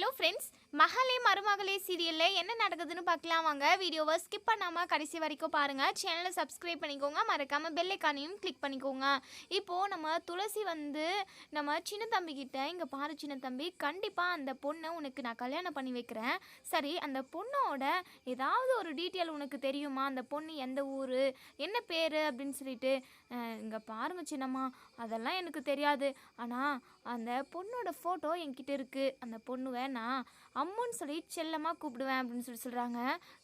Hello friends, மகளே மருமகளே சீரியலில் என்ன நடக்குதுன்னு பார்க்கலாம் வாங்க. வீடியோவை ஸ்கிப் பண்ணாமல் கடைசி வரைக்கும் பாருங்கள். சேனலை சப்ஸ்கிரைப் பண்ணிக்கோங்க, மறக்காமல் பெல் ஐக்கானையும் கிளிக் பண்ணிக்கோங்க. இப்போது நம்ம துளசி நம்ம சின்ன தம்பிக்கிட்ட, இங்கே பாரு சின்ன தம்பி, கண்டிப்பாக அந்த பொண்ணை உனக்கு நான் கல்யாணம் பண்ணி வைக்கிறேன். சரி, அந்த பொண்ணோட ஏதாவது ஒரு டீட்டெயில் உனக்கு தெரியுமா? அந்த பொண்ணு எந்த ஊர், என்ன பேர் அப்படின்னு சொல்லிட்டு. இங்கே பாருங்க சின்னம்மா, அதெல்லாம் எனக்கு தெரியாது. ஆனால் அந்த பொண்ணோட ஃபோட்டோ என்கிட்ட இருக்குது. அந்த பொண்ணுவை நான் அம்முன்னு சொல்லி செல்லமாக கூப்பிடுவேன் அப்படின்னு சொல்கிறாங்க.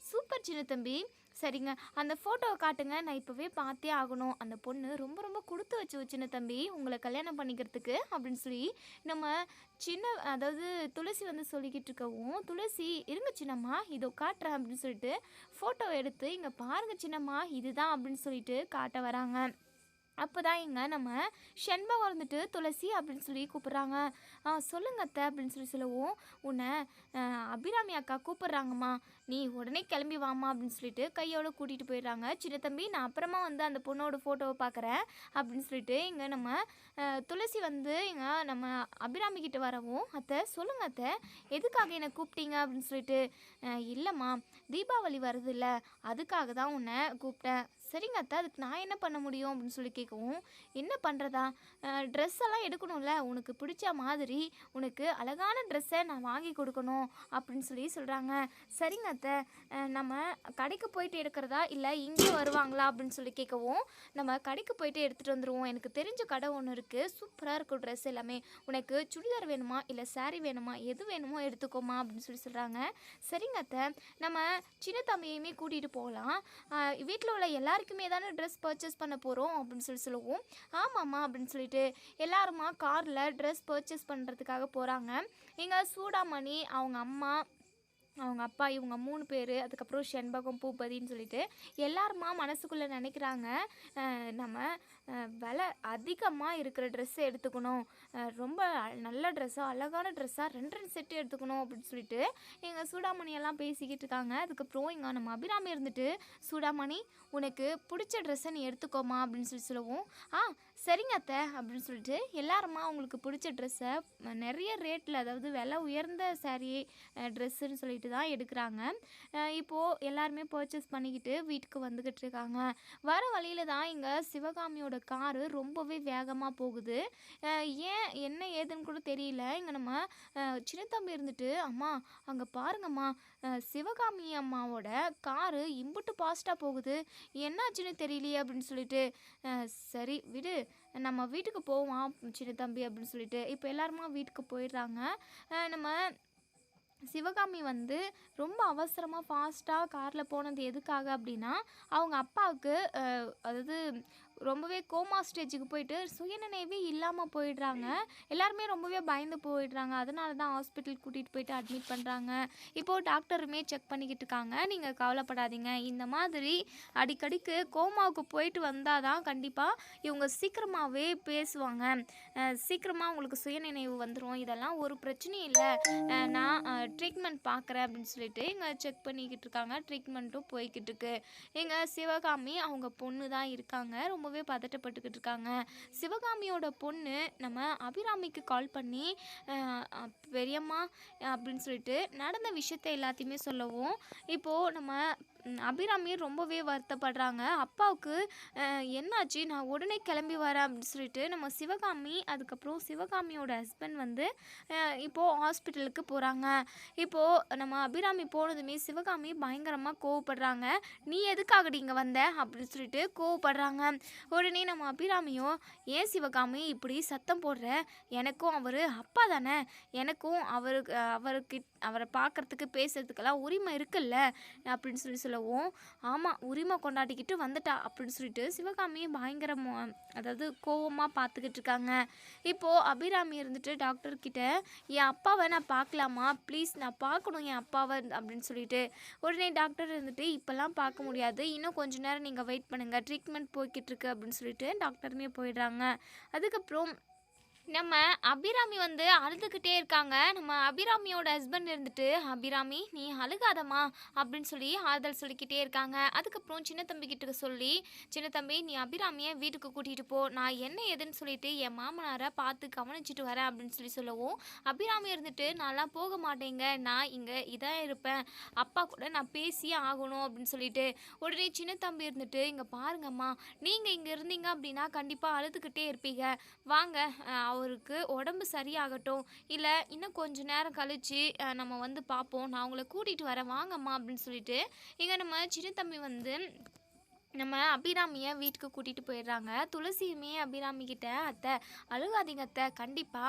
சூப்பர் சின்ன தம்பி. சரிங்க, அந்த ஃபோட்டோவை காட்டுங்க, நான் இப்போவே பார்த்தே ஆகணும். அந்த பொண்ணு ரொம்ப ரொம்ப கொடுத்து வச்சு சின்ன தம்பி, உங்களை கல்யாணம் பண்ணிக்கிறதுக்கு அப்படின்னு சொல்லி நம்ம அதாவது துளசி சொல்லிக்கிட்டு இருக்கவும், துளசி இருங்க சின்னம்மா, இதோ காட்டுறேன் அப்படின்னு சொல்லிட்டு ஃபோட்டோ எடுத்து இங்கே பாருங்க சின்னம்மா, இதுதான் அப்படின்னு சொல்லிட்டு காட்ட வராங்க. அப்போ தான் நம்ம ஷண்பகம் துளசி அப்படின்னு சொல்லி கூப்பிட்றாங்க. சொல்லுங்க அத்தை அப்படின்னு சொல்லவும், உன்னை அபிராமி அக்கா கூப்பிட்றாங்கம்மா, நீ உடனே கிளம்பி வாமா அப்படின்னு சொல்லிட்டு கையோடு கூட்டிகிட்டு போயிடுறாங்க. சின்ன தம்பி, நான் அப்புறமா அந்த பொண்ணோட ஃபோட்டோவை பார்க்குறேன் அப்படின்னு சொல்லிட்டு இங்கே நம்ம துளசி இங்கே நம்ம அபிராமி கிட்ட வரவும், அத்தை சொல்லுங்க அத்தை, எதுக்காக என்னை கூப்பிட்டீங்க அப்படின்னு சொல்லிட்டு. இல்லைம்மா, தீபாவளி வருது இல்லை, அதுக்காக தான் உன்னை கூப்பிட்டேன். சரிங்க அத்தை, அதுக்கு நான் என்ன பண்ண முடியும் அப்படின்னு சொல்லி கேட்கவும், என்ன பண்ணுறதா, ட்ரெஸ் எல்லாம் எடுக்கணும்ல, உனக்கு பிடிச்ச மாதிரி உனக்கு அழகான ட்ரெஸ்ஸை நான் வாங்கி கொடுக்கணும் அப்படின்னு சொல்கிறாங்க. சரிங்க அத்தை, நம்ம கடைக்கு போயிட்டு எடுக்கிறதா இல்லை இங்கே வருவாங்களா அப்படின்னு சொல்லி கேட்கவும், நம்ம கடைக்கு போயிட்டு எடுத்துகிட்டு வந்துடுவோம். எனக்கு தெரிஞ்ச கடை ஒன்று இருக்குது, சூப்பராக இருக்கும் ட்ரெஸ் எல்லாமே. உனக்கு சுடிதார் வேணுமா இல்லை சாரீ வேணுமா, எது வேணுமோ எடுத்துக்கோமா அப்படின்னு சொல்கிறாங்க. சரிங்க அத்தை, நம்ம சின்ன தம்பியுமே கூட்டிகிட்டு போகலாம். வீட்டில் உள்ள எல்லாருக்குமே தானே ட்ரெஸ் பர்ச்சேஸ் பண்ண போகிறோம் அப்படின்னு சொல்லுவோம். ஆமாம்மா அப்படின்னு சொல்லிட்டு எல்லாருமா காரில் ட்ரெஸ் பர்ச்சேஸ் பண்ணுறதுக்காக போகிறாங்க. இங்கே சூடாமணி, அவங்க அம்மா, அவங்க அப்பா, இவங்க 3 பேர், அதுக்கப்புறம் ஷண்பகம், பூபதின்னு சொல்லிட்டு எல்லாருமா மனசுக்குள்ளே நினைக்கிறாங்க, நம்ம விலை அதிகமாக இருக்கிற ட்ரெஸ்ஸை எடுத்துக்கணும், ரொம்ப நல்ல ட்ரெஸ்ஸாக அழகான ட்ரெஸ்ஸாக 2 செட்டு எடுத்துக்கணும் அப்படின்னு சொல்லிட்டு எங்கள் சூடாமணியெல்லாம் பேசிக்கிட்டு இருக்காங்க. அதுக்கப்புறம் இங்கே நம்ம அபிராமி சூடாமணி, உனக்கு பிடிச்ச ட்ரெஸ்ஸை நீ எடுத்துக்கோமா அப்படின்னு சொல்லுவோம். சரிங்க அத்தை அப்படின்னு சொல்லிட்டு எல்லாருமா அவங்களுக்கு பிடிச்ச ட்ரெஸ்ஸை நிறைய ரேட்டில், அதாவது விலை உயர்ந்த சாரீ ட்ரெஸ்ஸுன்னு சொல்லிட்டு தான் எடுக்கிறாங்க. இப்போது எல்லாருமே பர்ச்சேஸ் பண்ணிக்கிட்டு வீட்டுக்கு வந்துக்கிட்டு இருக்காங்க. வர வழியில் தான் இங்கே சிவகாமியோட காரு ரொம்பவே வேகமாக போகுது. ஏன் என்ன ஏதுன்னு கூட தெரியல. இங்கே நம்ம சின்னத்தம்பி அம்மா அங்கே பாருங்கம்மா, சிவகாமி அம்மாவோட காரு இம்புட்டு ஃபாஸ்ட்டாக போகுது, என்னாச்சுன்னு தெரியலையே அப்படின்னு சொல்லிட்டு. சரி விடு, நம்ம வீட்டுக்கு போவோம் சின்ன தம்பி அப்படின்னு சொல்லிட்டு இப்போ எல்லாருமா வீட்டுக்கு போயிடுறாங்க. நம்ம சிவகாமி ரொம்ப அவசரமாக ஃபாஸ்ட்டாக காரில் போனது எதுக்காக அப்படின்னா, அவங்க அப்பாவுக்கு அதாவது ரொம்பவே கோமா ஸ்டேஜுக்கு போயிட்டு சுயநினைவே இல்லாமல் போயிடுறாங்க. எல்லாருமே ரொம்பவே பயந்து போயிடுறாங்க. அதனால தான் ஹாஸ்பிட்டல் கூட்டிகிட்டு போயிட்டு அட்மிட் பண்ணுறாங்க. இப்போது டாக்டருமே செக் பண்ணிக்கிட்டு இருக்காங்க. நீங்கள் கவலைப்படாதீங்க, இந்த மாதிரி அடிக்கடிக்கு கோமாவுக்கு போயிட்டு வந்தால் தான் கண்டிப்பாக இவங்க சீக்கிரமாகவே பேசுவாங்க, சீக்கிரமாக உங்களுக்கு சுயநினைவு வந்துடும், இதெல்லாம் ஒரு பிரச்சனையும் இல்லை, நான் ட்ரீட்மெண்ட் பார்க்குறேன் அப்படின்னு சொல்லிட்டு இங்கே செக் பண்ணிக்கிட்டு இருக்காங்க. ட்ரீட்மெண்ட்டும் போய்கிட்டு இருக்கு. எங்கள் சிவகாமி அவங்க பொண்ணு தான் இருக்காங்க, ரொம்பவே பதட்டப்பட்டுக்கிட்டு இருக்காங்க. சிவகாமியோட பொண்ணு நம்ம அபிராமிக்கு கால் பண்ணி பெரியம்மா அப்படின்னு சொல்லிட்டு நடந்த விஷயத்தை எல்லாத்தையுமே சொல்லவும், இப்போது நம்ம அபிராமி ரொம்பவே வருத்தப்படுறாங்க. அப்பாவுக்கு என்னாச்சு, நான் உடனே கிளம்பி வரேன் அப்படின்னு சொல்லிட்டு நம்ம சிவகாமி, அதுக்கப்புறம் சிவகாமியோட ஹஸ்பண்ட் இப்போது ஹாஸ்பிட்டலுக்கு போகிறாங்க. இப்போது நம்ம அபிராமி போனதுமே சிவகாமி பயங்கரமாக கோவப்படுறாங்க. நீ எதுக்காகடி இங்கே வந்த அப்படின்னு சொல்லிட்டு கோவப்படுறாங்க. உடனே நம்ம அபிராமியும், ஏன் சிவகாமி இப்படி சத்தம் போடுற, எனக்கும் அவர் அப்பா தானே, எனக்கும் அவரை பார்க்குறதுக்கு பேசுறதுக்கெல்லாம் உரிமை இருக்குல்ல அப்படின்னு சொல்லவும், ஆமாம் உரிமை கொண்டாடிக்கிட்டு வந்துட்டா அப்படின்னு சொல்லிட்டு சிவகாமி பயங்கர அதாவது கோவமாக பார்த்துக்கிட்டு இருக்காங்க. இப்போது அபிராமி டாக்டர்கிட்ட, என் அப்பாவை நான் பார்க்கலாமா ப்ளீஸ், நான் பார்க்கணும் என் அப்பாவை அப்படின்னு சொல்லிட்டு. உடனே டாக்டர் இப்போல்லாம் பார்க்க முடியாது, இன்னும் கொஞ்ச நேரம் நீங்கள் வெயிட் பண்ணுங்கள், ட்ரீட்மெண்ட் போய்கிட்டு இருக்கு அப்படின்னு சொல்லிட்டு டாக்டருமே போயிடுறாங்க. அதுக்கப்புறம் நம்ம அபிராமி வந்து அழுதுகிட்டே இருக்காங்க. நம்ம அபிராமியோட ஹஸ்பண்ட் இருந்துட்டு, "அபிராமி நீ அழுகாதம்மா" அப்படின்னு சொல்லி ஆறுதல் சொல்லிக்கிட்டே இருக்காங்க. அதுக்கப்புறம் சின்ன தம்பி கிட்ட சொல்லி, "சின்ன தம்பி நீ அபிராமிய வீட்டுக்கு கூட்டிட்டு போ. நான் என்ன ஏதுன்னு சொல்லிட்டு என் மாமனார பார்த்து கவனிச்சுட்டு வரேன்" அப்படின்னு சொல்லவும், அபிராமி இருந்துட்டு, "நான்லாம் போக மாட்டேங்க. நான் இங்க இதான் இருப்பேன். அப்பா கூட நான் பேசியே ஆகணும்" அப்படின்னு சொல்லிட்டு, உடனே சின்ன தம்பி இருந்துட்டு, "இங்க பாருங்கம்மா, நீங்க இங்க இருந்தீங்க அப்படின்னா கண்டிப்பா அழுதுகிட்டே இருப்பீங்க. வாங்க அவருக்கு உடம்பு சரியாகட்டும். இல்ல இன்னும் கொஞ்ச நேரம் கழிச்சு நம்ம வந்து பார்ப்போம். நான் உங்கள கூட்டிட்டு வரேன் வாங்கம்மா அப்படின்னு சொல்லிட்டு, இங்க நம்ம சின்ன தம்பி வந்து நம்ம அபிராமிய வீட்டுக்கு கூட்டிட்டு போயிடுறாங்க. துளசியுமே அபிராமி கிட்ட, "அத்தை அழுகாதீங்க அத்தை. கண்டிப்பா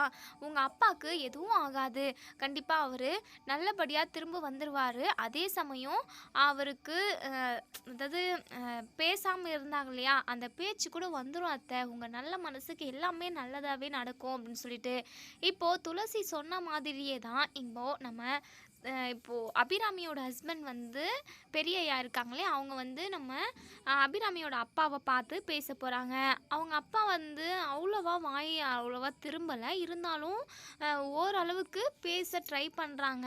உங்க அப்பாக்கு எதுவும் ஆகாது. கண்டிப்பா அவரு நல்லபடியா திரும்ப வந்துருவாரு. அதே சமயம் அவருக்கு அதாவது பேசாம இருந்தாங்க இல்லையா, அந்த பேச்சு கூட வந்துரும் அத்தை. உங்க நல்ல மனசுக்கு எல்லாமே நல்லதாவே நடக்கும்" அப்படின்னு சொல்லிட்டு, இப்போ துளசி சொன்ன மாதிரியே தான் இப்போ நம்ம இப்போ அபிராமியோட ஹஸ்பண்ட் வந்து பெரியய்யா இருக்காங்களே, அவங்க வந்து நம்ம அபிராமியோட அப்பாவை பார்த்து பேச போகிறாங்க. அவங்க அப்பா வந்து அவ்வளோவா திரும்பலை, இருந்தாலும் ஓரளவுக்கு பேச ட்ரை பண்ணுறாங்க.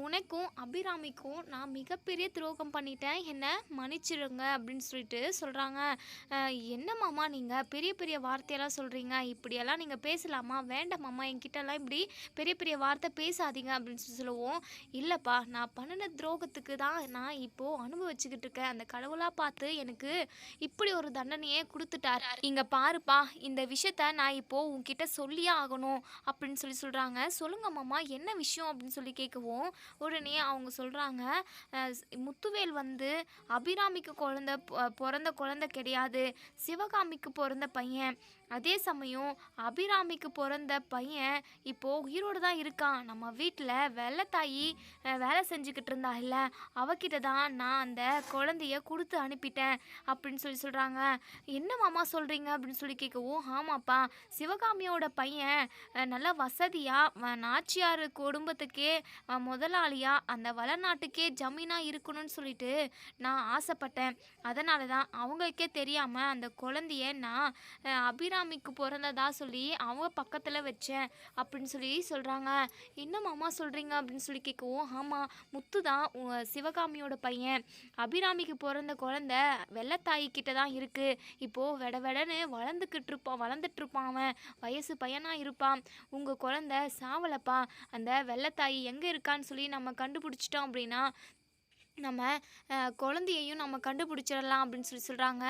உனக்கும் அபிராமிக்கும் நான் மிகப்பெரிய துரோகம் பண்ணிட்டேன், என்னை மன்னிச்சிடுங்க அப்படின்னு சொல்லிட்டு சொல்கிறாங்க. "என்ன மாமா நீங்கள் பெரிய பெரிய வார்த்தையெல்லாம் சொல்கிறீங்க, இப்படியெல்லாம் நீங்கள் பேசலாமா? வேண்டாம் மாமா, என்கிட்டலாம் இப்படி பெரிய பெரிய வார்த்தை பேசாதீங்க" அப்படின்னு சொல்லுவோம். "இல்லைப்பா, நான் பண்ணின துரோகத்துக்கு தான் நான் இப்போது அனுபவிச்சுக்கிட்டு இருக்கேன். அந்த கடவுளாக பார்த்து எனக்கு இப்படி ஒரு தண்டனையே கொடுத்துட்டார். இங்கே பாருப்பா, இந்த விஷயத்த நான் இப்போது உன்கிட்ட சொல்லியே ஆகணும்" அப்படின்னு சொல்கிறாங்க. "சொல்லுங்க மாமா, என்ன விஷயம்" அப்படின்னு சொல்லி கேட்கவும், உடனே அவங்க சொல்கிறாங்க, "முத்துவேல் வந்து அபிராமிக்கு பிறந்த குழந்தை கிடையாது, சிவகாமிக்கு பிறந்த பையன். அதே சமயம் அபிராமிக்கு பிறந்த பையன் இப்போது உயிரோடு தான் இருக்கான். நம்ம வீட்டில் வெள்ளைத்தாயி வேலை செஞ்சுக்கிட்டு இருந்தா அவகிட்ட தான் நான் அந்த குழந்தைய கொடுத்து அனுப்பிட்டேன்" அப்படின்னு சொல்கிறாங்க. "என்ன மாமா சொல்கிறீங்க" அப்படின்னு சொல்லி கேட்கவும், "ஆமாப்பா, சிவகாமியோட பையன் நல்லா வசதியாக நாச்சியார் குடும்பத்துக்கே முதலாளியாக அந்த வளநாட்டுக்கே ஜமீனாக இருக்கணும்னு சொல்லிட்டு நான் ஆசைப்பட்டேன். அதனால தான் அவங்களுக்கே தெரியாமல் அந்த குழந்தைய நான் அபிராமிக்கு பிறந்ததா சொல்லி அவங்க பக்கத்தில் வச்சேன்" அப்படின்னு சொல்லி சொல்கிறாங்க. "என்ன மாமா சொல்கிறீங்க" அப்படின்னு சொல்லி கேட்கவும், "ஆமாம், முத்து தான் சிவகாமியோட பையன். அபிராமிக்கு பிறந்த குழந்த வெள்ளத்தாயி கிட்ட தான் இருக்குது. இப்போது வெடன்னு வளர்ந்துட்டுருப்பான் அவன். வயசு பையனாக இருப்பான். உங்கள் குழந்த சாவலப்பா. அந்த வெள்ளத்தாயி எங்கே இருக்கான்னு சொல்லி நம்ம கண்டுபிடிச்சிட்டோம் அப்படின்னா நம்ம குழந்தையையும் நம்ம கண்டுபிடிச்சிடலாம்" அப்படின்னு சொல்கிறாங்க.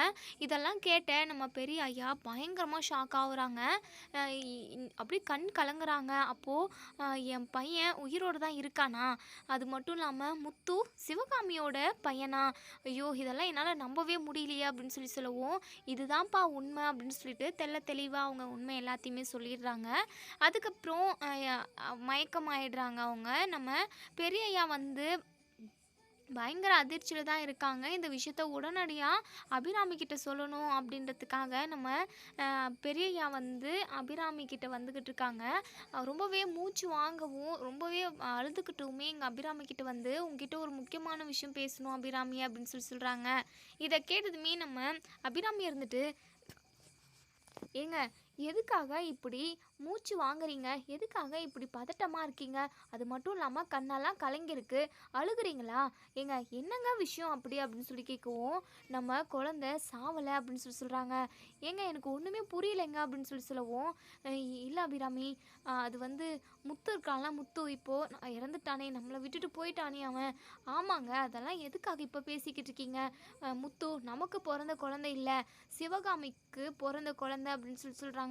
இதெல்லாம் கேட்ட நம்ம பெரிய ஐயா பயங்கரமாக ஷாக் ஆகுறாங்க. அப்படியே கண் கலங்குறாங்க. அப்போது என் பையன் உயிரோடு தான் இருக்கானா? அது மட்டும் இல்லாமல் முத்து சிவகாமியோட பையனா? ஐயோ, இதெல்லாம் என்னால் நம்பவே முடியலையே அப்படின்னு சொல்லவும், "இதுதான்ப்பா உண்மை" அப்படின்னு சொல்லிட்டு தெளிவாக அவங்க உண்மை எல்லாத்தையுமே சொல்லிடுறாங்க. அதுக்கப்புறம் மயக்கமாயிடுறாங்க அவங்க. நம்ம பெரிய ஐயா வந்து பயங்கர அதிர்ச்சியில் தான் இருக்காங்க. இந்த விஷயத்த உடனடியாக அபிராமி கிட்ட சொல்லணும் அப்படின்றதுக்காக நம்ம பெரியய்யா வந்து அபிராமி கிட்ட வந்துக்கிட்டு இருக்காங்க. ரொம்பவே மூச்சு வாங்கவும் ரொம்பவே அழுதுகிட்டுமே எங்கள் அபிராமி கிட்ட வந்து, "உங்ககிட்ட ஒரு முக்கியமான விஷயம் பேசணும் அபிராமி" அப்படின்னு சொல்கிறாங்க. இதை கேட்டதுமே நம்ம அபிராமி இருந்துட்டு, "ஏங்க, எதுக்காக இப்படி மூச்சு வாங்குறீங்க? எதுக்காக இப்படி பதட்டமாக இருக்கீங்க? அது மட்டும் இல்லாமல் கண்ணெல்லாம் கலங்கிருக்கு, அழுகுறீங்களா? ஏங்க என்னங்க விஷயம் அப்படி" அப்படின்னு சொல்லி கேட்கவும், "நம்ம குழந்த சாவலை" அப்படின்னு சொல்கிறாங்க. "ஏங்க எனக்கு ஒன்றுமே புரியலைங்க" அப்படின்னு சொல்லவும், "இல்லை அபிராமி, அது வந்து முத்து இருக்கான்ல, முத்து இப்போது இறந்துட்டானே, நம்மளை விட்டுட்டு போயிட்டானே அவன்." "ஆமாங்க, அதெல்லாம் எதுக்காக இப்போ பேசிக்கிட்டு இருக்கீங்க? முத்து நமக்கு பிறந்த குழந்தை இல்லை, சிவகாமிக்கு பிறந்த குழந்தை" அப்படின்னு சொல்கிறாங்க.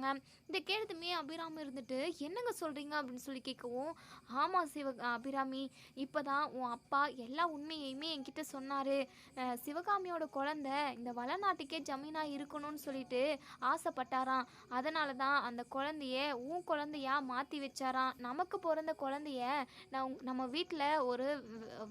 இதை கேட்டதுமே அபிராமி இருந்துட்டு, "என்னங்க சொல்கிறீங்க" அப்படின்னு சொல்லி கேட்கவும், "ஆமாம் அபிராமி, இப்போ தான் உன் அப்பா எல்லா உண்மையுமே என்கிட்ட சொன்னார். சிவகாமியோட குழந்த இந்த வளநாட்டுக்கே ஜமீனாக இருக்கணும்னு சொல்லிட்டு ஆசைப்பட்டாராம். அதனால தான் அந்த குழந்தைய உன் குழந்தையா மாற்றி வச்சாராம். நமக்கு பிறந்த குழந்தைய நம்ம வீட்டில் ஒரு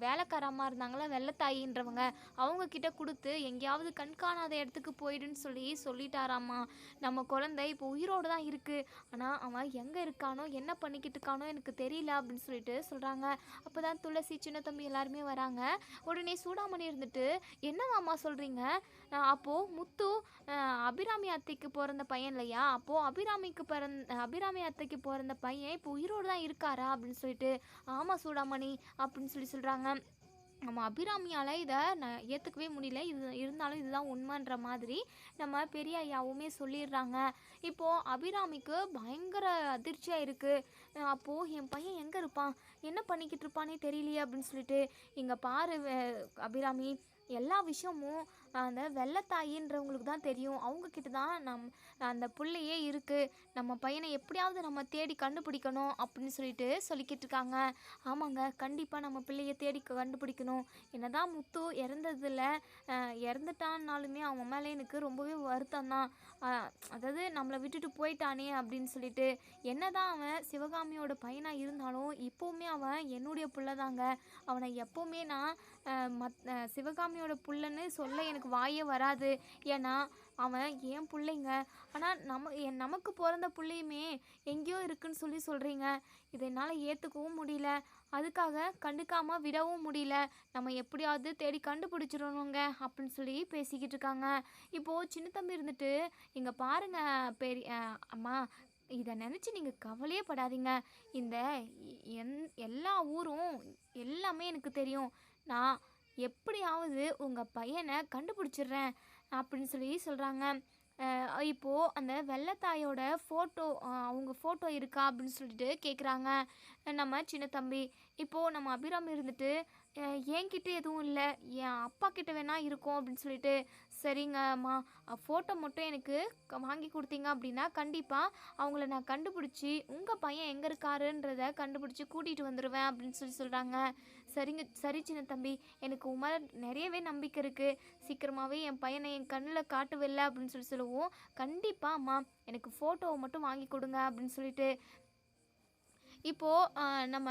வேலைக்காரமாக இருந்தாங்களா வெள்ளத்தாயின்றவங்க, அவங்க கிட்ட கொடுத்து எங்கேயாவது கண்காணாத இடத்துக்கு போயிடுன்னு சொல்லிட்டாராம்மா. நம்ம குழந்தை இப்போ உயிரோடு தான் இருக்குது. ஆனால் அவன் எங்கே இருக்கானோ என்ன பண்ணிக்கிட்டு இருக்கானோ எனக்கு தெரியல அப்படின்னு சொல்லிட்டு சொல்கிறாங்க. அப்போ தான் துளசி சின்ன தம்பி எல்லாருமே வராங்க. உடனே சூடாமணி இருந்துட்டு, என்னவாம்மா சொல்கிறீங்க? அப்போது முத்து அபிராமி அத்தைக்கு பிறந்த பையன் இல்லையா? அப்போது அபிராமி அத்தைக்கு பிறந்த பையன் இப்போ உயிரோடு தான் இருக்காரா அப்படின்னு சொல்லிட்டு, ஆமாம் சூடாமணி அப்படின்னு சொல்கிறாங்க. நம்ம அபிராமியால் இதை நான் ஏற்றுக்கவே முடியல, இது இருந்தாலும் இதுதான் உண்மைன்ற மாதிரி நம்ம பெரிய ஐயாவுமே சொல்லிடுறாங்க. இப்போது அபிராமிக்கு பயங்கர அதிர்ச்சியாக இருக்குது. அப்போது என் பையன் எங்கே இருப்பான், என்ன பண்ணிக்கிட்டு இருப்பானே தெரியலையே அப்படின்னு சொல்லிட்டு, இங்கே பாரு அபிராமி, எல்லா விஷயமும் அந்த வெள்ளத்தாயின்றவங்களுக்கு தான் தெரியும். அவங்கக்கிட்ட தான் அந்த புள்ளையே இருக்குது. நம்ம பையனை எப்படியாவது நம்ம தேடி கண்டுபிடிக்கணும் அப்படின்னு சொல்லிட்டு சொல்லிக்கிட்டு இருக்காங்க. ஆமாங்க, கண்டிப்பாக நம்ம பிள்ளையை தேடி கண்டுபிடிக்கணும். என்னதான் முத்து இறந்துட்டான்னாலுமே அவன் மேலே எனக்கு ரொம்பவே வருத்தம் தான். அதாவது நம்மளை விட்டுட்டு போயிட்டானே அப்படின்னு சொல்லிட்டு. என்னதான் அவன் சிவகாமியோட பையனாக இருந்தாலும் இப்போவுமே அவன் என்னுடைய புள்ள தாங்க. அவனை எப்போவுமே நான் சிவகாமியோட புள்ளன்னு சொல்ல எனக்கு வாயே வராது. ஏன்னா அவன் ஏன் பிள்ளைங்க. ஆனால் நமக்கு பிறந்த பிள்ளையுமே எங்கேயோ இருக்குன்னு சொல்கிறீங்க. இதை என்னால் ஏற்றுக்கவும் முடியல. அதுக்காக கண்டுக்காமல் விடவும் முடியல. நம்ம எப்படியாவது தேடி கண்டுபிடிச்சிடணுங்க அப்படின்னு சொல்லி பேசிக்கிட்டு இருக்காங்க. இப்போது சின்ன தம்பி இருந்துட்டு, இங்கே பாருங்கள் அம்மா, இதை நினச்சி நீங்கள் கவலையே படாதீங்க. இந்த எல்லா ஊரும் எல்லாமே எனக்கு தெரியும். நான் எப்படியாவது உங்கள் பையனை கண்டுபிடிச்சிடுறேன் அப்படின்னு சொல்லி சொல்கிறாங்க. இப்போது அந்த வெள்ளத்தாயோட ஃபோட்டோ, அவங்க ஃபோட்டோ இருக்கா அப்படின்னு சொல்லிட்டு கேட்குறாங்க நம்ம சின்ன தம்பி. இப்போது நம்ம அபிராமி இருந்துட்டு, என்கிட்ட எதுவும் இல்லை, என் அப்பா கிட்ட வேணால் இருக்கும் அப்படின்னு சொல்லிட்டு, சரிங்கம்மா, ஃபோட்டோ மட்டும் எனக்கு வாங்கி கொடுத்தீங்க அப்படின்னா கண்டிப்பாக அவங்கள நான் கண்டுபிடிச்சி உங்கள் பையன் எங்கே இருக்காருன்றதை கண்டுபிடிச்சி கூட்டிகிட்டு வந்துடுவேன் அப்படின்னு சொல்கிறாங்க. சரி சின்ன தம்பி, எனக்கு உமர் நிறையவே நம்பிக்கை இருக்குது. சீக்கிரமாகவே என் பையனை என் கண்ணில் காட்டுவில்லை அப்படின்னு சொல்லுவோம். கண்டிப்பாக அம்மா, எனக்கு ஃபோட்டோவை மட்டும் வாங்கி கொடுங்க அப்படின்னு சொல்லிட்டு. இப்போது நம்ம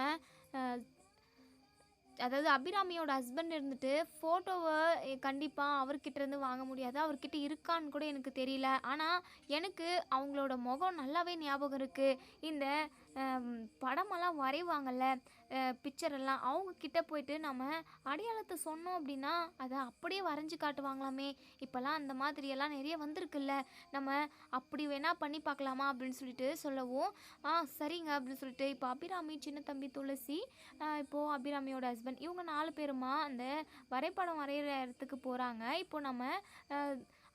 அதாவது அபிராமியோட ஹஸ்பண்ட் இருந்துட்டு ஃபோட்டோவை கண்டிப்பாக அவர்கிட்டேருந்து வாங்க முடியாது. அவர்கிட்ட இருக்கான்னு கூட எனக்கு தெரியல. ஆனால் எனக்கு அவங்களோட முகம் நல்லாவே ஞாபகம் இருக்குது. இந்த படமெல்லாம் வரைவாங்கள்ல, பிக்சரெல்லாம், அவங்கக்கிட்ட போயிட்டு நம்ம அடையாளத்தை சொன்னோம் அப்படின்னா அதை அப்படியே வரைஞ்சி காட்டுவாங்களாமே. இப்போல்லாம் அந்த மாதிரியெல்லாம் நிறைய வந்திருக்குல்ல, நம்ம அப்படி வேணால் பண்ணி பார்க்கலாமா அப்படின்னு சொல்லிட்டு சொல்லவும், சரிங்க அப்படின்னு சொல்லிட்டு இப்போ அபிராமி, சின்ன தம்பி, துளசி, இப்போது அபிராமியோட ஹஸ்பண்ட், இவங்க 4 பேருமா அந்த வரைபடம் வரைகிற இடத்துக்கு போகிறாங்க. இப்போ நம்ம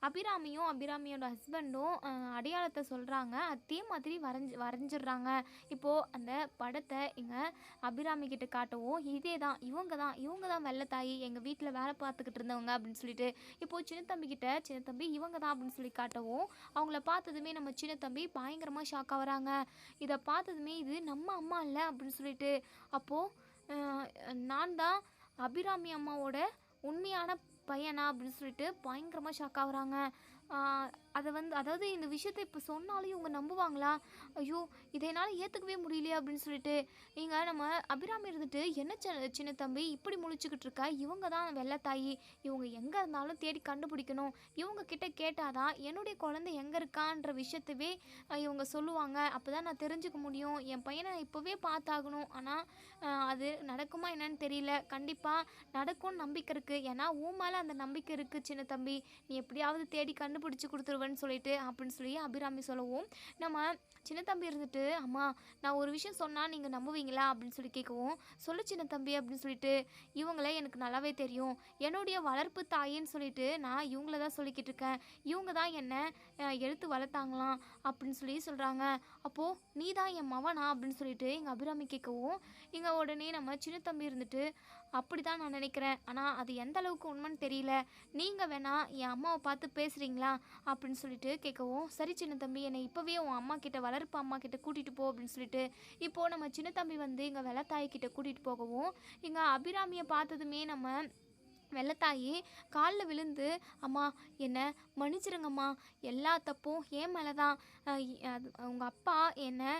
அபிராமியும் அபிராமியோட ஹஸ்பண்டும் அடையாளத்தை சொல்கிறாங்க. அதே மாதிரி வரைஞ்சிடுறாங்க. இப்போது அந்த படத்தை இங்கே அபிராமி கிட்ட காட்டவும், இவங்க தான் வெள்ளத்தாயி, எங்கள் வீட்டில் வேலை பார்த்துக்கிட்டு இருந்தவங்க அப்படின்னு சொல்லிட்டு. இப்போது சின்ன தம்பி இவங்க தான் அப்படின்னு சொல்லி காட்டவும், அவங்கள பார்த்ததுமே நம்ம சின்ன தம்பி பயங்கரமாக ஷாக் ஆகுறாங்க. இதை பார்த்ததுமே இது நம்ம அம்மா இல்லை அப்படின்னு சொல்லிட்டு. அப்போது நான் தான் அபிராமி அம்மாவோட உண்மையான பையனா அப்படின்னு சொல்லிட்டு பயங்கரமாக ஷாக் ஆகுறாங்க. அதாவது இந்த விஷயத்தை இப்போ சொன்னாலும் இவங்க நம்புவாங்களா? ஐயோ, இதை என்னால் ஏற்றுக்கவே முடியலையே அப்படின்னு சொல்லிட்டு. நீங்கள் நம்ம அபிராமி இருந்துட்டு, என்ன சின்ன தம்பி இப்படி முழிச்சுக்கிட்டு இருக்கா, இவங்க தான் வெள்ளத்தாயி, இவங்க எங்கே இருந்தாலும் தேடி கண்டுபிடிக்கணும், இவங்க கிட்ட கேட்டால் தான் என்னுடைய குழந்தை எங்கே இருக்கான்ற விஷயத்தவே இவங்க சொல்லுவாங்க. அப்போ தான் நான் தெரிஞ்சுக்க முடியும். என் பையனை நான் இப்போவே பார்த்தாகணும். ஆனால் அது நடக்குமா என்னன்னு தெரியல. கண்டிப்பாக நடக்கும்னு நம்பிக்கை இருக்குது. ஏன்னா மேலே அந்த நம்பிக்கை இருக்குது சின்ன தம்பி. நீ எப்படியாவது தேடி கண்டுபிடிச்சி கொடுத்துருவேன்னு சொல்லிட்டு அப்படின்னு சொல்லி அபிராமி சொல்லவும், நம்ம சின்ன தம்பி இருந்துட்டு, அம்மா, நான் ஒரு விஷயம் சொன்னால் நீங்கள் நம்புவீங்களா அப்படின்னு சொல்லி கேட்கவும், சொல்லு சின்ன தம்பி அப்படின்னு சொல்லிட்டு. இவங்களே எனக்கு நல்லாவே தெரியும். என்னுடைய வளர்ப்பு தாயின்னு சொல்லிட்டு நான் இவங்கள தான் சொல்லிக்கிட்டு இருக்கேன். இவங்க தான் என்னை எடுத்து வளர்த்தாங்களாம் அப்படின்னு சொல்லி சொல்கிறாங்க. அப்போது நீ தான் என் மவனா அப்படின்னு சொல்லிட்டு எங்கள் அபிராமி கேட்கவும், இங்கே உடனே நம்ம சின்ன தம்பி இருந்துட்டு, அப்படி தான் நான் நினைக்கிறேன். ஆனால் அது எந்த அளவுக்கு உண்மைன்னு தெரியல. நீங்கள் வேணா என் அம்மாவை பார்த்து பேசுகிறீங்களா அப்படின்னு சொல்லிட்டு கேட்கவும், சரி சின்ன தம்பி, என்னை இப்போவே உன் அம்மா கிட்ட, வளர்ப்பு அம்மா கிட்ட கூட்டிகிட்டு போ அப்படின்னு சொல்லிட்டு. இப்போது நம்ம சின்ன தம்பி வந்து எங்கள் வெள்ளத்தாய்கிட்ட கூட்டிகிட்டு போகவும், இங்கே அபிராமியை பார்த்ததுமே நம்ம வெள்ளத்தாயி காலில் விழுந்து, அம்மா என்னை மன்னிச்சிருங்கம்மா, எல்லா தப்பும் என் மேலே தான். உங்கள் அப்பா என்னை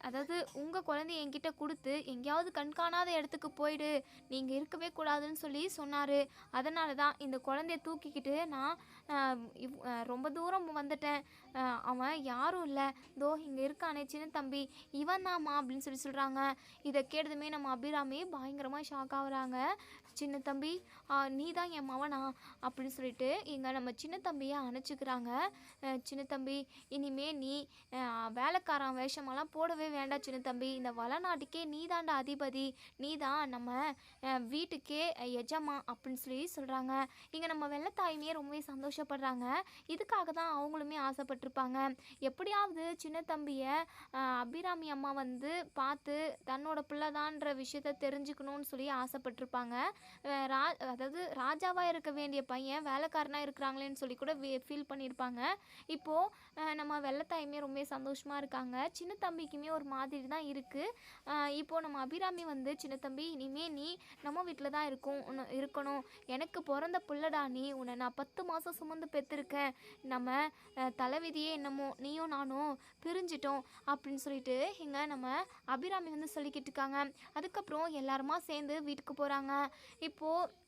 அதாவது உங்கள் குழந்தைய என்கிட்ட கொடுத்து எங்கேயாவது கண்காணாத இடத்துக்கு போயிடு, நீங்கள் இருக்கவே கூடாதுன்னு சொல்லி சொன்னார். அதனால தான் இந்த குழந்தைய தூக்கிக்கிட்டு நான் ரொம்ப தூரம் வந்துட்டேன். அவன் யாரும் இல்லை, தோ இங்கே இருக்கானே சின்ன தம்பி, இவன் தாம்மா அப்படின்னு சொல்லி சொல்கிறாங்க. இதை கேட்டதுமே நம்ம அபிராமி பயங்கரமாக ஷாக் ஆகுறாங்க. சின்ன தம்பி, நீ தான் என் மவனா அப்படின்னு சொல்லிட்டு இங்கே நம்ம சின்ன தம்பியை அணைச்சிக்கிறாங்க. சின்ன தம்பி, இனிமே நீ வேலைக்காரன் வேஷமெல்லாம் போடவே வேண்டாம் சின்ன தம்பி, இந்த வளநாட்டுக்கே நீ தாண்டா அதிபதி, நீ தான் நம்ம வீட்டுக்கே எஜமா அப்படின்னு சொல்லி சொல்கிறாங்க. இங்கே நம்ம வெள்ளத்தாயுமே ரொம்பவே சந்தோஷப்படுறாங்க. இதுக்காக தான் அவங்களுமே ஆசைப்பட்டிருப்பாங்க. எப்படியாவது சின்ன தம்பியை அபிராமி அம்மா வந்து பார்த்து தன்னோட பிள்ளைதான்ற விஷயத்த தெரிஞ்சுக்கணும்னு சொல்லி ஆசைப்பட்டிருப்பாங்க. அதாவது ராஜாவாக இருக்க வேண்டிய பையன் வேலைக்காரனாக இருக்கிறாங்களேன்னு சொல்லி கூட ஃபீல் பண்ணியிருப்பாங்க. இப்போது நம்ம வெள்ளத்தாயுமே ரொம்ப சந்தோஷமாக இருக்காங்க. சின்ன தம்பிக்குமே ஒரு மாதிரி தான் இருக்குது. இப்போது நம்ம அபிராமி வந்து சின்ன தம்பி, இனிமே நீ நம்ம வீட்டில் தான் இருக்கணும், எனக்கு பிறந்த பிள்ளடா நீ, உன்னை நான் 10 மாதம் சுமந்து பெற்றிருக்கேன், நம்ம தலைவிதியே என்னமோ நீயும் நானும் பிரிஞ்சிட்டோம் அப்படின்னு சொல்லிட்டு இங்கே நம்ம அபிராமி வந்து சொல்லிக்கிட்டு இருக்காங்க. அதுக்கப்புறம் எல்லாருமா சேர்ந்து வீட்டுக்கு போகிறாங்க. இப்போது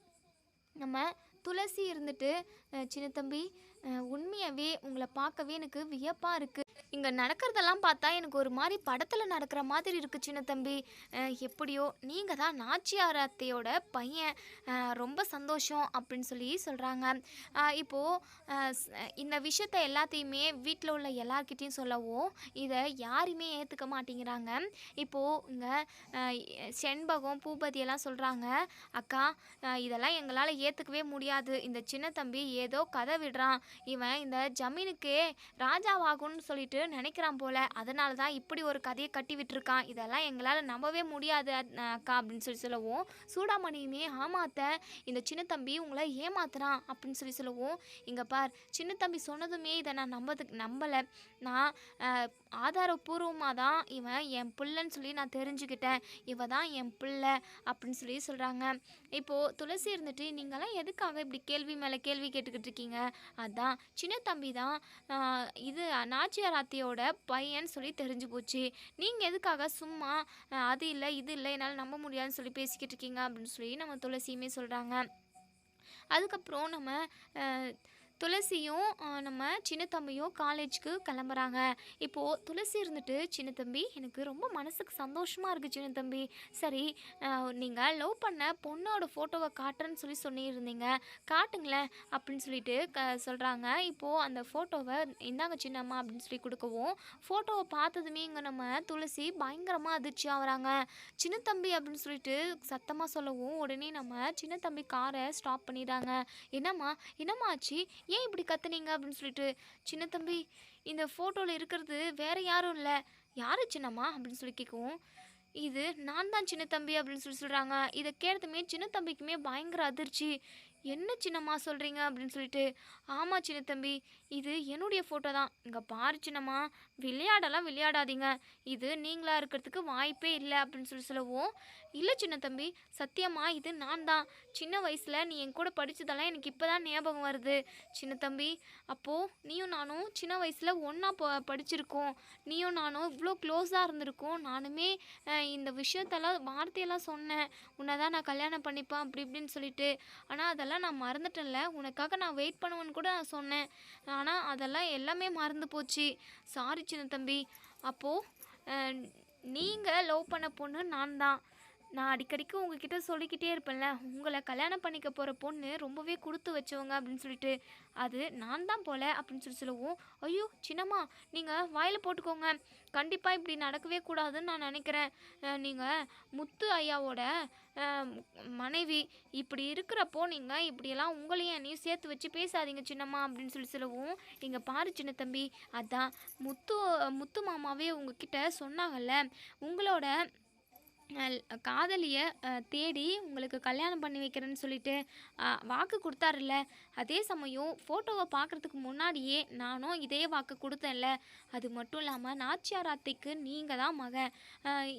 நம்ம துளசி இருந்துட்டு, சின்ன தம்பி, உண்மையாகவே உங்களை பார்க்கவே எனக்கு வியப்பாக இருக்குது, இங்கே நடக்கிறதெல்லாம் பார்த்தா எனக்கு ஒரு மாதிரி படத்தில் நடக்கிற மாதிரி இருக்குது சின்ன தம்பி. எப்படியோ நீங்கள் தான் நாச்சியார் அத்தையோட பையன், ரொம்ப சந்தோஷம் அப்படின்னு சொல்லி சொல்கிறாங்க. இப்போது இந்த விஷயத்த எல்லாத்தையுமே வீட்டில் உள்ள எல்லார்கிட்டையும் சொல்லவும் இதை யாருமே ஏற்றுக்க மாட்டேங்கிறாங்க. இப்போது இங்கே செண்பகம் பூபதியெல்லாம் சொல்கிறாங்க, அக்கா இதெல்லாம் எங்களால் ஏற்றுக்கவே முடியாது, இந்த சின்ன தம்பி ஏதோ கதை விடுறான், இவன் இந்த ஜமீனுக்கே ராஜாவாகும்னு சொல்லிட்டு நினைக்கிறான் போல, அதனால தான் இப்படி ஒரு கதையை கட்டி விட்டுருக்கான், இதெல்லாம் எங்களால் நம்பவே முடியாது அக்கா அப்படின்னு சொல்லவும், சூடாமணியுமே ஆமாத்த, இந்த சின்ன தம்பி உங்களை ஏமாத்துறான் அப்படின்னு சொல்லவும், இங்கே பார் சின்ன தம்பி சொன்னதுமே இதை நான் நம்பலை, நான் ஆதாரபூர்வமாக தான் இவன் என் பிள்ளைன்னு சொல்லி நான் தெரிஞ்சுக்கிட்டேன், இவ தான் என் பிள்ளை அப்படின்னு சொல்லி சொல்கிறாங்க. இப்போது துளசி இருந்துட்டு, நீங்களாம் எதுக்காக இப்படி கேள்வி மேலே கேள்வி கேட்டுக்கிட்டு இருக்கீங்க, அதான் சின்ன தம்பி தான் இது நாச்சியார் அத்தையோட பையன் சொல்லி தெரிஞ்சு போச்சு, நீங்கள் எதுக்காக சும்மா அது இல்லை இது இல்லை என்னால் நம்ப முடியாதுன்னு சொல்லி பேசிக்கிட்டு இருக்கீங்க அப்படின்னு சொல்லி நம்ம துளசியுமே சொல்கிறாங்க. அதுக்கப்புறம் நம்ம துளசியும் நம்ம சின்ன தம்பியும் காலேஜுக்கு கிளம்புறாங்க. இப்போது துளசி இருந்துட்டு, சின்ன தம்பி எனக்கு ரொம்ப மனசுக்கு சந்தோஷமாக இருக்குது சின்ன தம்பி, சரி நீங்கள் லவ் பண்ண பொண்ணோட ஃபோட்டோவை காட்டுறேன்னு சொல்லி சொல்லியிருந்தீங்க, காட்டுங்களேன் அப்படின்னு சொல்லிட்டு சொல்கிறாங்க. இப்போது அந்த ஃபோட்டோவை இந்தாங்க சின்னம்மா அப்படின்னு சொல்லி கொடுக்கவும், ஃபோட்டோவை பார்த்ததுமே இங்கே நம்ம துளசி பயங்கரமாக அதிர்ச்சி ஆகுறாங்க. சின்ன தம்பி அப்படின்னு சொல்லிட்டு சத்தமாக சொல்லவும் உடனே நம்ம சின்ன தம்பி காரை ஸ்டாப் பண்ணிடுறாங்க. என்னம்மா ஆச்சு, ஏன் இப்படி கத்துனீங்க அப்படின்னு சொல்லிட்டு, சின்ன தம்பி இந்த ஃபோட்டோவில் இருக்கிறது வேற யாரும் இல்லை, யாரு சின்னம்மா அப்படின்னு சொல்லி கேட்கவும், இது நான் தான் சின்ன தம்பி அப்படின்னு சொல்லி சொல்கிறாங்க. இதை கேட்டதுமே சின்ன தம்பிக்குமே பயங்கர அதிர்ச்சி. என்ன சின்னம்மா சொல்கிறீங்க அப்படின்னு சொல்லிட்டு, ஆமாம் சின்ன தம்பி, இது என்னுடைய ஃபோட்டோ தான், இங்கே பாரு சின்னம்மா, விளையாடாதீங்க, இது நீங்களாக இருக்கிறதுக்கு வாய்ப்பே இல்லை அப்படின்னு சொல்லவும், இல்லை சின்ன தம்பி சத்தியமா இது நான் தான், சின்ன வயசில் நீ என் கூட படித்ததெல்லாம் எனக்கு இப்போ தான் ஞாபகம் வருது சின்ன தம்பி, அப்போது நீயும் நானும் சின்ன வயசில் ஒன்றா படிச்சிருக்கோம், நீயும் நானும் இவ்வளோ க்ளோஸாக இருந்திருக்கோம், நானுமே இந்த விஷயத்தெல்லாம் வார்த்தையெல்லாம் சொன்னேன், உன்னை தான் நான் கல்யாணம் பண்ணிப்பேன் அப்படி இப்படின்னு சொல்லிட்டு, ஆனால் அதெல்லாம் நான் மறந்துட்டேன்ல, உனக்காக நான் வெயிட் பண்ணுவேன்னு கூட நான் சொன்னேன், ஆனால் அதெல்லாம் எல்லாமே மறந்து போச்சு, சாரி சின்ன தம்பி. அப்போது நீங்கள் லவ் பண்ண பொண்ணு நான் தான், நான் அடிக்கடிக்கு உங்ககிட்ட சொல்லிக்கிட்டே இருப்பேன்ல, உங்களை கல்யாணம் பண்ணிக்க போகிற பொண்ணு ரொம்பவே கொடுத்து வச்சவங்க அப்படின்னு சொல்லிட்டு, அது நான் தான் போல அப்படின்னு சொல்லவும், ஐயோ சின்னம்மா நீங்கள் வாயில் போட்டுக்கோங்க, கண்டிப்பாக இப்படி நடக்கவே கூடாதுன்னு நான் நினைக்கிறேன், நீங்கள் முத்து ஐயாவோட மனைவி, இப்படி இருக்கிறப்போ நீங்கள் இப்படியெல்லாம் உங்களையும் என்னையும் சேர்த்து வச்சு பேசாதீங்க சின்னம்மா அப்படின்னு சொல்லவும், இங்கே பாரு சின்ன தம்பி, அதான் முத்து மாமாவே உங்ககிட்ட சொன்னாங்கல்ல, உங்களோட காதலிய தேடி உங்களுக்கு கல்யாணம் பண்ணி வைக்கிறேன்னு சொல்லிட்டு வாக்கு கொடுத்தாருல்ல. அதே சமயம் ஃபோட்டோவை பார்க்குறதுக்கு முன்னாடியே நானும் இதே வாக்கு கொடுத்தேன்ல. அது மட்டும் இல்லாமல் நாச்சியார் அத்தைக்கு நீங்கள் தான் மகன்.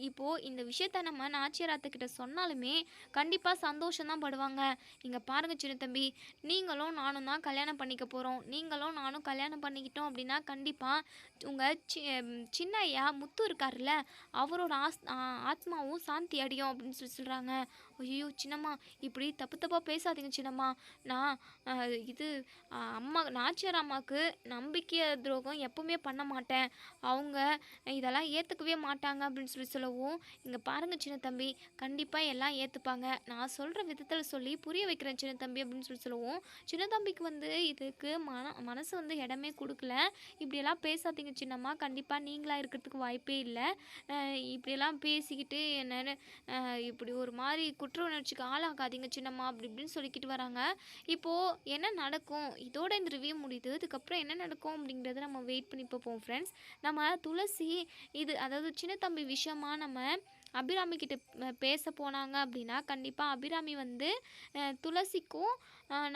இப்போது இந்த விஷயத்த நம்ம நாச்சியார் அத்தைக்கிட்ட சொன்னாலுமே கண்டிப்பாக சந்தோஷம் தான் படுவாங்க. இங்கே பாருங்கள் சின்ன தம்பி, நீங்களும் நானும் தான் கல்யாணம் பண்ணிக்க போகிறோம். நீங்களும் நானும் கல்யாணம் பண்ணிக்கிட்டோம் அப்படின்னா கண்டிப்பாக உங்கள் சின்ன ஐயா முத்து இருக்கார்ல, அவரோட ஆத்மாவும் சாந்தி அடையும் அப்படின்னு சொல்கிறாங்க. ஐயோ சின்னம்மா, இப்படி தப்பு தப்பாக பேசாதீங்க சின்னம்மா. நான் இது அம்மா நாச்சியார் அம்மாவுக்கு நம்பிக்கை துரோகம் எப்பவுமே பண்ண மாட்டேன். அவங்க இதெல்லாம் ஏற்றுக்கவே மாட்டாங்க அப்படின்னு சொல்லவும், இங்கே பாருங்கள் சின்ன தம்பி, கண்டிப்பாக எல்லாம் ஏற்றுப்பாங்க. நான் சொல்கிற விதத்தில் சொல்லி புரிய வைக்கிறேன் சின்ன தம்பி அப்படின்னு சொல்லவும், சின்ன தம்பிக்கு இதுக்கு மனசு இடமே கொடுக்கல. இப்படியெல்லாம் பேசாதீங்க சின்னம்மா, கண்டிப்பாக நீங்களாக இருக்கிறதுக்கு வாய்ப்பே இல்லை. இப்படியெல்லாம் பேசிக்கிட்டு என்னென்னு இப்படி ஒரு மாதிரி குற்ற உணர்ச்சிக்கு ஆளாகாதீங்க சின்னம்மா அப்படி இப்படின்னு சொல்லிக்கிட்டு வராங்க. இப்போது என்ன நடக்கும், இதோட இந்த ரிவ்யூ முடியுது. அதுக்கப்புறம் என்ன நடக்கும் அப்படிங்கிறத நம்ம வெயிட் பண்ணி பார்ப்போம் ஃப்ரெண்ட்ஸ். நம்ம துளசி அதாவது சின்ன தம்பி விஷயமா நம்ம அபிராமி கிட்ட பேச போனாங்க அப்படின்னா கண்டிப்பாக அபிராமி துளசிக்கும்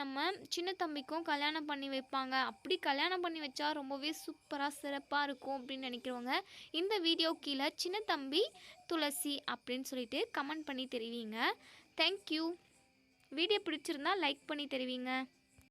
நம்ம சின்ன தம்பிக்கும் கல்யாணம் பண்ணி வைப்பாங்க. அப்படி கல்யாணம் பண்ணி வச்சா ரொம்பவே சூப்பராக சிறப்பாக இருக்கும் அப்படின்னு நினைக்கிறவங்க இந்த வீடியோ கீழே சின்ன தம்பி துளசி அப்படின்னு சொல்லிட்டு கமெண்ட் பண்ணி தெரிவிங்க. தேங்க்யூ. வீடியோ பிடிச்சிருந்தா லைக் பண்ணி தெரிவிங்க.